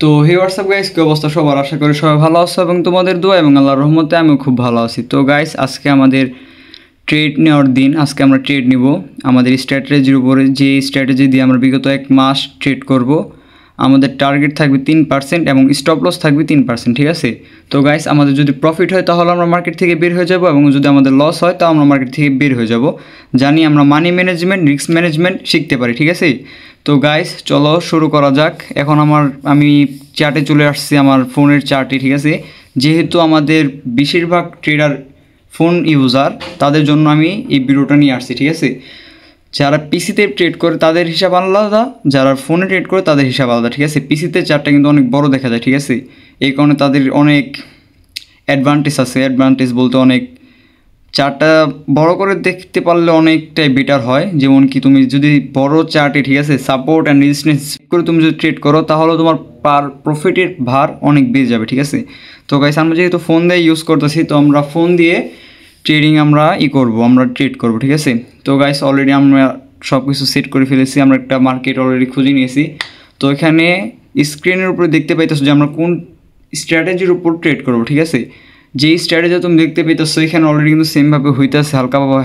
তো হে WhatsApp guys, কি অবস্থা সবার? আশা করি সবাই ভালো আছো এবং তোমাদের দোয়া এবং আল্লাহর রহমতে আমিও খুব ভালো আছি। তো গাইস, আজকে আমাদের ট্রেড নেওয়ার দিন। আজকে আমরা ট্রেড নিব আমাদের স্ট্র্যাটেজির উপরে, যে স্ট্র্যাটেজি দিয়ে আমরা বিগত এক মাস ট্রেড করব। আমাদের টার্গেট থাকবে 3% এবং স্টপ লস থাকবে 3%, ঠিক আছে? তো গাইস, আমাদের যদি প্রফিট হয় তাহলে আমরা মার্কেট থেকে বের হয়ে যাব, এবং যদি আমাদের লস হয় তাও আমরা মার্কেট থেকে বের হয়ে যাব। জানি আমরা মানি ম্যানেজমেন্ট, রিস্ক ম্যানেজমেন্ট শিখতে পারি, ঠিক আছে? তো গাইস, চলো শুরু করা যাক। এখন আমি চার্টে চলে আসছি, আমার ফোনের চার্টে, ঠিক আছে? যেহেতু আমাদের বেশিরভাগ ট্রেডার ফোন ইউজার, তাদের জন্য আমি এই ভিডিওটা নিয়ে আসছি, ঠিক আছে? যারা পিসিতে ট্রেড করে তাদের হিসাব আলাদা, যারা ফোনে ট্রেড করে তাদের হিসাব আলাদা, ঠিক আছে? পিসিতে চার্টটা কিন্তু অনেক বড় দেখা যায়, ঠিক আছে? এই কারণে তাদের অনেক অ্যাডভান্টেজ আছে। অ্যাডভান্টেজ বলতে অনেক চার্টটা বড় করে দেখতে পারলে অনেকটাই বেটার হয়। যেমন কি তুমি যদি বড় চার্টে, ঠিক আছে, সাপোর্ট অ্যান্ড রেজিস্ট্যান্স করে তুমি যদি ট্রেড করো তাহলে তোমার পার প্রফিটের ভার অনেক বেড়ে যাবে, ঠিক আছে? তো গাইস, আমরা যেহেতু ফোন দিয়ে ইউজ করতেছি, তো আমরা ফোন দিয়ে ট্রেডিং আমরা ট্রেড করব, ঠিক আছে? তো গাইস, অলরেডি আমরা সব কিছু সেট করে ফেলেছি। আমরা একটা মার্কেট অলরেডি খুঁজে নিয়েছি। তো এখানে স্ক্রিনের উপরে দেখতে পাইতেছো যে আমরা কোন স্ট্র্যাটেজির উপর ট্রেড করব, ঠিক আছে? যেই স্ট্র্যাটেজি তুমি দেখতে পেতেছো এখানে অলরেডি কিন্তু সেমভাবে হইতেছে,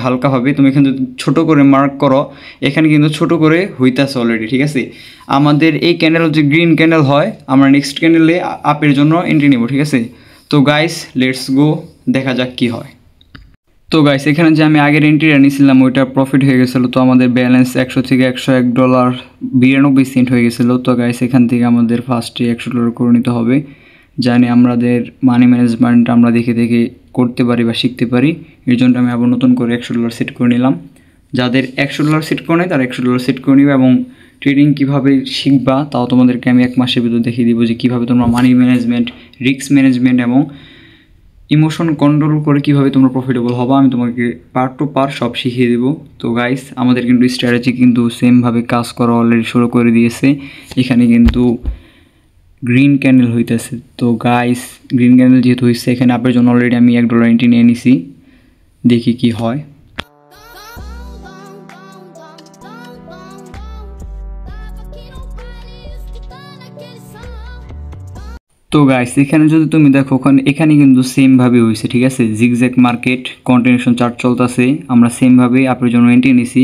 হালকাভাবে। তুমি এখানে যদি ছোটো করে মার্ক করো, এখানে কিন্তু ছোটো করে হইতেছে অলরেডি, ঠিক আছে? আমাদের এই ক্যান্ডেল যে গ্রিন ক্যান্ডেল হয়, আমরা নেক্সট ক্যান্ডেলে আপের জন্য এন্ট্রি নেব, ঠিক আছে? তো গাইস, লেটস গো, দেখা যাক কি হয়। তো গাইস, এখানে যে আমি আগের এন্ট্রিটা নিয়েছিলাম ওইটা প্রফিট হয়ে গেছিলো। তো আমাদের ব্যালেন্স 100 থেকে $101.92 হয়ে গেছিলো। তো গাইস, এখান থেকে আমাদের ফার্স্টে $100 করে নিতে হবে। জানি আমাদের মানি ম্যানেজমেন্ট আমরা দেখে দেখে করতে পারি বা শিখতে পারি। এর জন্য আমি আবার নতুন করে $100 সেট করে নিলাম। যাদের $100 সেট করে নেয় তারা $100 সেট করে নিবে, এবং ট্রেডিং কীভাবে শিখবা তাও তোমাদেরকে আমি 1 মাসের ভিতর দেখিয়ে দিব, যে কীভাবে তোমরা মানি ম্যানেজমেন্ট, রিস্ক ম্যানেজমেন্ট এবং ইমোশন কন্ট্রোল করে কীভাবে তোমরা প্রফিটেবল হবা আমি তোমাকে পার্ট টু পার্ট সব শিখিয়ে দেবো। তো গাইস, আমাদের কিন্তু স্ট্র্যাটেজি কিন্তু সেমভাবে কাজ করা অলরেডি শুরু করে দিয়েছে। এখানে কিন্তু গ্রিন ক্যান্ডেল হইতেছে। তো গাইস, গ্রিন ক্যান্ডেল যেহেতু হয়েছে, এখানে আপনার জন্য অলরেডি আমি $1 এন্ট্রি নিয়ে নিছি। দেখি কি হয়। তো গাইস, এখানে যদি তুমি দেখো, এখানে কিন্তু সেমভাবে হয়েছে, ঠিক আছে? জিগজ্যাগ মার্কেট কন্টিনিউশন চার্ট চলতেছে, আমরা সেমভাবে আপনার জন্য এন্ট্রি নিছি।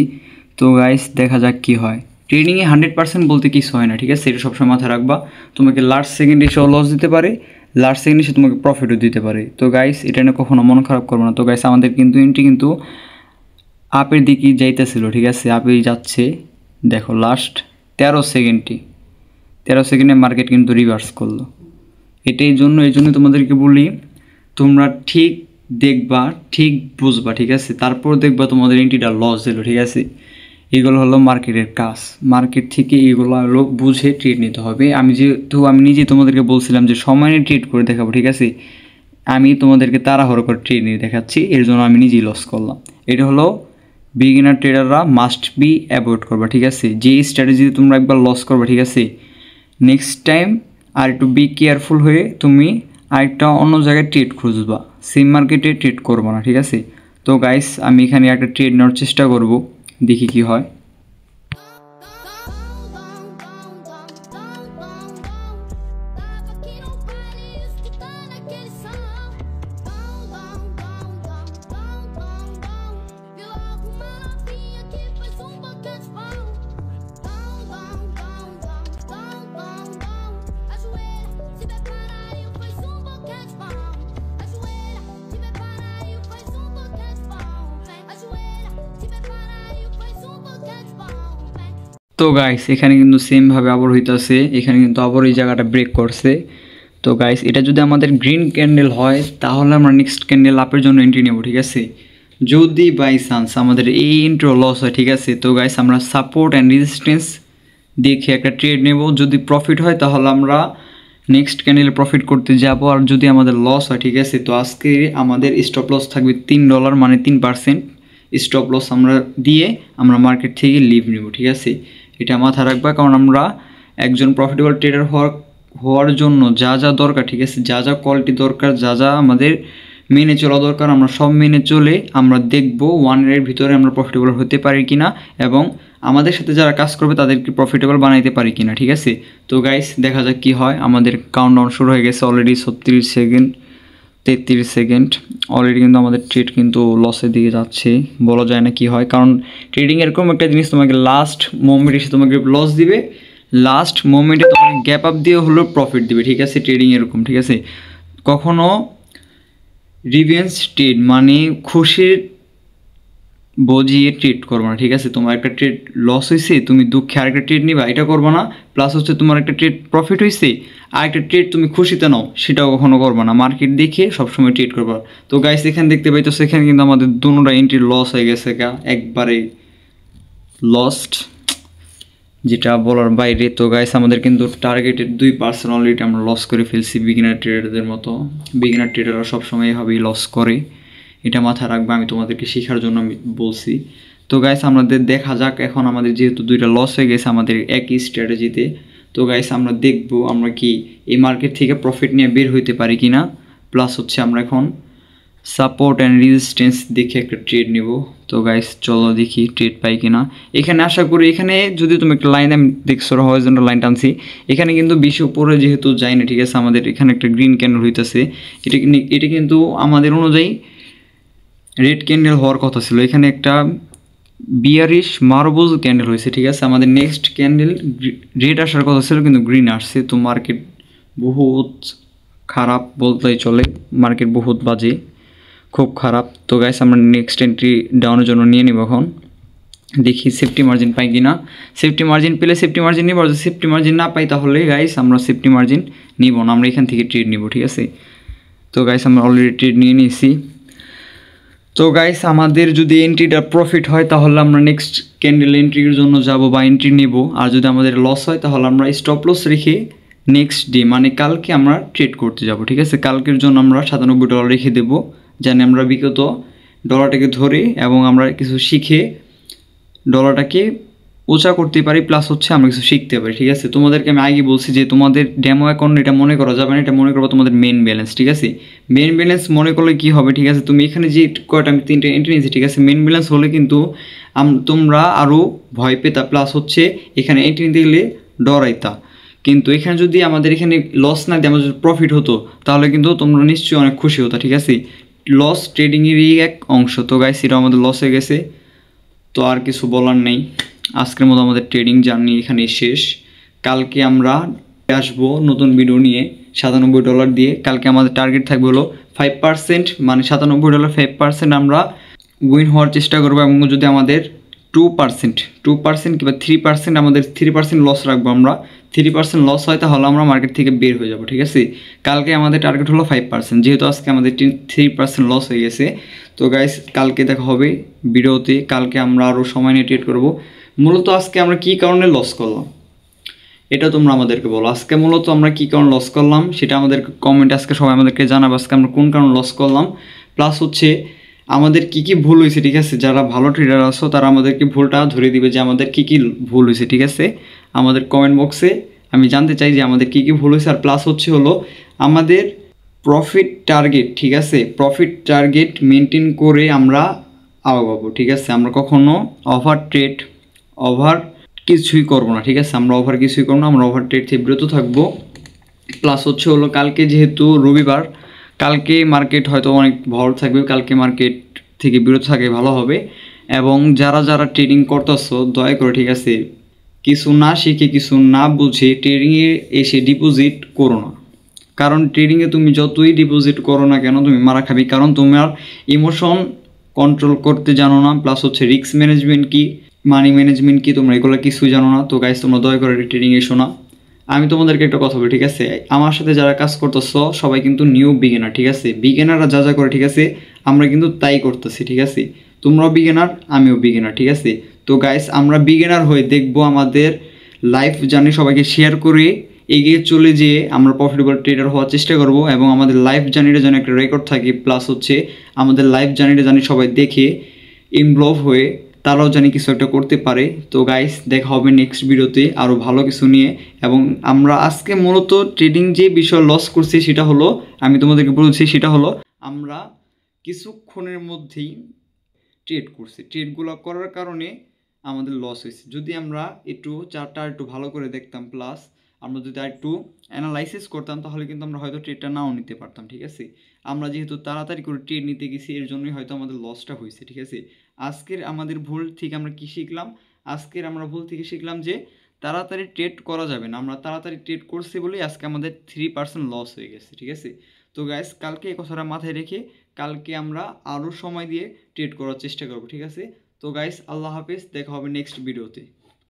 তো গাইস, দেখা যাক কি হয়। ট্রেডিংয়ে 100% বলতে কিছু হয় না, ঠিক আছে? এটা সবসময় মাথায় রাখবা। তোমাকে লাস্ট সেকেন্ডে এসেও লস দিতে পারে, লাস্ট সেকেন্ডে এসে তোমাকে প্রফিটও দিতে পারে। তো গাইস, এটা নিয়ে কখনো মন খারাপ করবো না। তো গাইস, আমাদের কিন্তু এন্ট্রি কিন্তু আপের দিকে যাইতেছিল, ঠিক আছে? আপেই যাচ্ছে। দেখো, লাস্ট 13 সেকেন্ডে মার্কেট কিন্তু রিভার্স করলো। এই জন্য তোমাদেরকে বলি, তোমরা ঠিক দেখবা, ঠিক বুঝবা, ঠিক আছে? তারপর দেখবা তোমাদের এন্ট্রিটা লস দিল, ঠিক আছে? এগুলো হলো মার্কেটের কাজ। মার্কেট থেকে এগুলো হলো বুঝে ট্রেড নিতে হবে। আমি নিজে তোমাদেরকে বলছিলাম যে সময় নিয়ে ট্রেড করে দেখাবো, ঠিক আছে? আমি তোমাদেরকে তাড়াহুড়ো করে ট্রেড নিয়ে দেখাচ্ছি, এর জন্য আমি নিজেই লস করলাম। এটা হলো বিগিনার ট্রেডাররা মাস্ট বি অ্যাভয়েড করবা, ঠিক আছে? যে স্ট্র্যাটেজিতে তোমরা একবার লস করবা, ঠিক আছে, নেক্সট টাইম আর একটু বি কেয়ারফুল হয়ে তুমি আরেকটা অন্য জায়গায় ট্রেড খুঁজবা, সেম মার্কেটে ট্রেড করবো না, ঠিক আছে? তো গাইস, আমি এখানে একটা ট্রেড নেওয়ার চেষ্টা করব, দেখি কি হয়। তো গাইস, এখানে কিন্তু সেমভাবে আবার হইতেছে। এখানে কিন্তু আবার এই জায়গাটা ব্রেক করছে। তো গাইস, এটা যদি আমাদের গ্রিন ক্যান্ডেল হয় তাহলে আমরা নেক্সট ক্যান্ডেল আপের জন্য এন্ট্রি নেব, ঠিক আছে? যদি বাই চান্স আমাদের এই এন্ট্রি লস হয়, ঠিক আছে, তো গাইস আমরা সাপোর্ট অ্যান্ড রেজিস্ট্যান্স দেখে একটা ট্রেড নেব। যদি প্রফিট হয় তাহলে আমরা নেক্সট ক্যান্ডেলে প্রফিট করতে যাব, আর যদি আমাদের লস হয়, ঠিক আছে, তো আজকে আমাদের স্টপ লস থাকবে $3, মানে 3% স্টপ লস আমরা দিয়ে আমরা মার্কেট থেকে লিভ নেব, ঠিক আছে? এটা মাথায় রাখবা, কারণ আমরা একজন প্রফিটেবল ট্রেডার হওয়ার জন্য যা যা দরকার, ঠিক আছে, যা যা কোয়ালিটি দরকার, যা যা আমাদের মেনে চলা দরকার। আমরা সব মেনে চলে আমরা দেখব 1 year ভিতরে আমরা প্রফিটেবল হতে পারি কিনা এবং আমাদের সাথে যারা কাজ করবে তাদেরকে প্রফিটেবল বানাইতে পারি কিনা, ঠিক আছে। তো গাইস দেখা যাক কি হয়। আমাদের কাউন্টডাউন শুরু হয়ে গেছে অলরেডি 36 সেকেন্ড 33 সেকেন্ড। অলরেডি কিন্তু আমাদের ট্রেড কিন্তু লসের দিকে যাচ্ছে, বলা যায় না কি হয়, কারণ ট্রেডিং এরকম একটা জিনিস তোমাকে লাস্ট মোমেন্টে এসে তোমাকে লস দিবে, লাস্ট মোমেন্টে তোমাকে গ্যাপ আপ দিয়ে হলেও প্রফিট দিবে, ঠিক আছে। ট্রেডিং এরকম, ঠিক আছে। কখনো রিভেঞ্জ ট্রেড মানে খুশির বজিয়ে ট্রেড করবো না, ঠিক আছে। তোমার একটা ট্রেড লস হয়েছে, তুমি দুঃখে আরেকটা ট্রেড নিবা, এটা করবো না। প্লাস হচ্ছে তোমার একটা ট্রেড প্রফিট হয়েছে, আরেকটা ট্রেড তুমি খুশিতে নাও, সেটাও কখনো করবো না। মার্কেট দেখে সবসময় ট্রেড করবা। তো গাইস এখানে দেখতে পাই, তো সেখানে কিন্তু আমাদের দুটোটা এন্ট্রি লস হয়ে গেছে, একবারে লস্ট, যেটা বলার বাইরে। তো গাইস আমাদের কিন্তু টার্গেটের 2% অলরেডি আমরা লস করে ফেলছি, বিগিনার ট্রেডারদের মতো। বিগিনার ট্রেডাররা সবসময় এভাবেই লস করে, এটা মাথায় রাখবে, আমি তোমাদেরকে শেখার জন্য আমি বলছি। তো গাইস আমাদের দেখা যাক এখন, আমাদের যেহেতু 2টা লস হয়ে গেছে আমাদের একই স্ট্র্যাটেজিতে। তো গাইস আমরা দেখব আমরা কি এই মার্কেট থেকে প্রফিট নিয়ে বের হইতে পারি কিনা। প্লাস হচ্ছে আমরা এখন সাপোর্ট অ্যান্ড রেজিস্ট্যান্স দেখে একটা ট্রেড নেব। তো গাইস চলো দেখি ট্রেড পাই কিনা। এখানে আশা করি, এখানে যদি তুমি একটা লাইন আমি দেখছো হরিজন্টাল লাইন টানছি, এখানে কিন্তু বেশি উপরে যেহেতু যায় না, ঠিক আছে। আমাদের এখানে একটা গ্রিন ক্যান্ডেল হইতেছে, এটা কিন্তু আমাদের অনুযায়ী রেড ক্যান্ডেল হওয়ার কথা ছিল। এখানে একটা বিয়ারিশ মার্বল ক্যান্ডেল হয়েছে, ঠিক আছে। আমাদের নেক্সট ক্যান্ডেল রেড আসার কথা ছিল কিন্তু গ্রিন আসছে। তো মার্কেট বহুত খারাপ বলতেই চলে, মার্কেট বহুত বাজে, খুব খারাপ। তো গাইস আমরা নেক্সট এন্ট্রি ডাউনের জন্য নিয়ে নিব। এখন দেখি সেফটি মার্জিন পাই কিনা। সেফটি মার্জিন পেলে সেফটি মার্জিন নিব, আর যদি সেফটি মার্জিন না পাই তাহলে গাইস আমরা সেফটি মার্জিন নিব না, আমরা এখান থেকে ট্রেড নিব, ঠিক আছে। তো গাইস আমরা অলরেডি ট্রেড নিয়ে নিয়েছি। তো গাইস আমাদের যদি এন্ট্রিটা প্রফিট হয় তাহলে আমরা নেক্সট ক্যান্ডেল এন্ট্রির জন্য যাব বা এন্ট্রি নেব, আর যদি আমাদের লস হয় তাহলে আমরা স্টপ লস রেখে নেক্সট ডে মানে কালকে আমরা ট্রেড করতে যাব, ঠিক আছে। কালকের জন্য আমরা $97 রেখে দেব, জানি আমরা বিগত ডলারটাকে ধরে এবং আমরা কিছু শিখে ডলারটাকে উঁচা করতে পারি, প্লাস হচ্ছে আমরা কিছু শিখতে পারি, ঠিক আছে। তোমাদেরকে আমি আগে বলছি যে তোমাদের ডেমো অ্যাকাউন্ট এটা মনে করা যাবে না, এটা মনে করবো তোমাদের মেন ব্যালেন্স, ঠিক আছে। মেন ব্যালেন্স মনে করলে কি হবে, ঠিক আছে। তুমি এখানে যে কয়টা আমি 3টে এন্ট্রি নিয়েছি, ঠিক আছে। মেন ব্যালেন্স হলে কিন্তু তোমরা আরও ভয় পেতা, প্লাস হচ্ছে এখানে এন্ট্রি নিতে গেলে ডরাইতা। কিন্তু এখানে যদি আমাদের এখানে লস না দিয়ে আমাদের প্রফিট হতো তাহলে কিন্তু তোমরা নিশ্চয়ই অনেক খুশি হতো, ঠিক আছে। লস ট্রেডিংয়েরই এক অংশ। তো গাইস এটা আমাদের লস হয়ে গেছে, তো আর কিছু বলার নেই। আজকের মতো আমাদের ট্রেডিং জার্নি এখানে শেষ। কালকে আমরা আসবো নতুন ভিডিও নিয়ে $97 দিয়ে। কালকে আমাদের টার্গেট থাকবে হলো 5%, মানে $97 5% আমরা উইন হওয়ার চেষ্টা করবো। এবং যদি আমাদের 2% কিংবা 3%, আমাদের 3% লস রাখবো, আমরা 3% লস হয় তাহলে আমরা মার্কেট থেকে বের হয়ে যাব, ঠিক আছে। কালকে আমাদের টার্গেট হলো 5%, যেহেতু আজকে আমাদের 3% লস হয়ে গেছে। তো গাইস কালকে দেখা হবে ভিডিওতে, কালকে আমরা আরও সময় নিয়ে ট্রেড করবো। মূলত আজকে আমরা কী কারণে লস করলাম এটা তোমরা আমাদেরকে বলো। আজকে মূলত আমরা কী কারণে লস করলাম সেটা আমাদেরকে কমেন্টে আজকে সবাই আমাদেরকে জানাবো, আজকে আমরা কোন কারণে লস করলাম। প্লাস হচ্ছে আমাদের কী কী ভুল হয়েছে, ঠিক আছে। যারা ভালো ট্রেডার আছো তারা আমাদেরকে ভুলটা ধরে দিবে যে আমাদের কী কী ভুল হয়েছে, ঠিক আছে। আমাদের কমেন্ট বক্সে আমি জানতে চাই যে আমাদের কী কী ভুল হয়েছে। আর প্লাস হচ্ছে হলো আমাদের প্রফিট টার্গেট, ঠিক আছে। প্রফিট টার্গেট মেনটেন করে আমরা আগাবো, ঠিক আছে। আমরা কখনো ওভার কিছুই করবো না, ঠিক আছে। আমরা ওভার কিছুই করবো না, আমরা ওভার ট্রেড থেকে বিরত থাকবো। প্লাস হচ্ছে হলো কালকে যেহেতু রবিবার, কালকে মার্কেট হয়তো অনেক ভালো থাকবে, কালকে মার্কেট থেকে বিরত থাকে ভালো হবে। এবং যারা যারা ট্রেডিং করতেছো দয়া করে, ঠিক আছে, কিছু না শিখে কিছু না বুঝে ট্রেডিংয়ে এসে ডিপোজিট করো না। কারণ ট্রেডিংয়ে তুমি যতই ডিপোজিট করো না কেন তুমি মারা খাবি, কারণ তোমার ইমোশন কন্ট্রোল করতে জানো না। প্লাস হচ্ছে রিস্ক ম্যানেজমেন্ট কি, মানি ম্যানেজমেন্ট কি, তোমরা এগুলো কিছুই জানো না। তো গাইস তোমরা দয়া করে ট্রেডিং এসো না। আমি তোমাদেরকে একটা কথা বলি, ঠিক আছে। আমার সাথে যারা কাজ করতেছো সবাই কিন্তু নিউ বিগিনার, ঠিক আছে। বিগিনাররা যা যা করে, ঠিক আছে, আমরা কিন্তু তাই করতেছি, ঠিক আছে। তোমরাও বিগিনার, আমিও বিগিনার, ঠিক আছে। তো গাইস আমরা বিগিনার হয়ে দেখবো আমাদের লাইফ জার্নি সবাইকে শেয়ার করে এগিয়ে চলে যেয়ে আমরা প্রফিটেবল ট্রেডার হওয়ার চেষ্টা করব। এবং আমাদের লাইফ জার্নিটা যেন একটা রেকর্ড থাকে। প্লাস হচ্ছে আমাদের লাইফ জার্নিটা জানি সবাই দেখে ইনভলভ হয়ে তারাও জানি কিছু একটা করতে পারে। তো গাইস দেখা হবে নেক্সট ভিডিওতে আরও ভালো কিছু নিয়ে। এবং আমরা আজকে মূলত ট্রেডিং যে বিষয় লস করছি সেটা হলো, আমি তোমাদেরকে বলছি সেটা হলো আমরা কিছুক্ষণের মধ্যেই ট্রেড করছে। ট্রেডগুলো করার কারণে আমাদের লস হয়েছে। যদি আমরা একটু চার্টটা একটু ভালো করে দেখতাম, প্লাস আমরা যদি একটু অ্যানালাইসিস করতাম, তাহলে কিন্তু আমরা হয়তো ট্রেডটা নাও নিতে পারতাম। ঠিক আছে, আমরা যেহেতু তাড়াতাড়ি করে ট্রেড নিতে গেছি, এর জন্যই হয়তো আমাদের লসটা হয়েছে। ঠিক আছে, আজকের আমাদের ভুল থেকে আমরা কি শিখলাম? আজকের আমরা ভুল থেকে শিখলাম যে তাড়াতাড়ি ট্রেড করা যাবে না। আমরা তাড়াতাড়ি ট্রেড করছি বলেই আজকে আমাদের 3% লস হয়ে গেছে। ঠিক আছে, তো গাইস কালকে এই কথাটা মাথায় রেখে কালকে আমরা আরও সময় দিয়ে ট্রেড করার চেষ্টা করব। ঠিক আছে, তো গাইস আল্লাহ হাফেজ, দেখা হবে নেক্সট ভিডিওতে।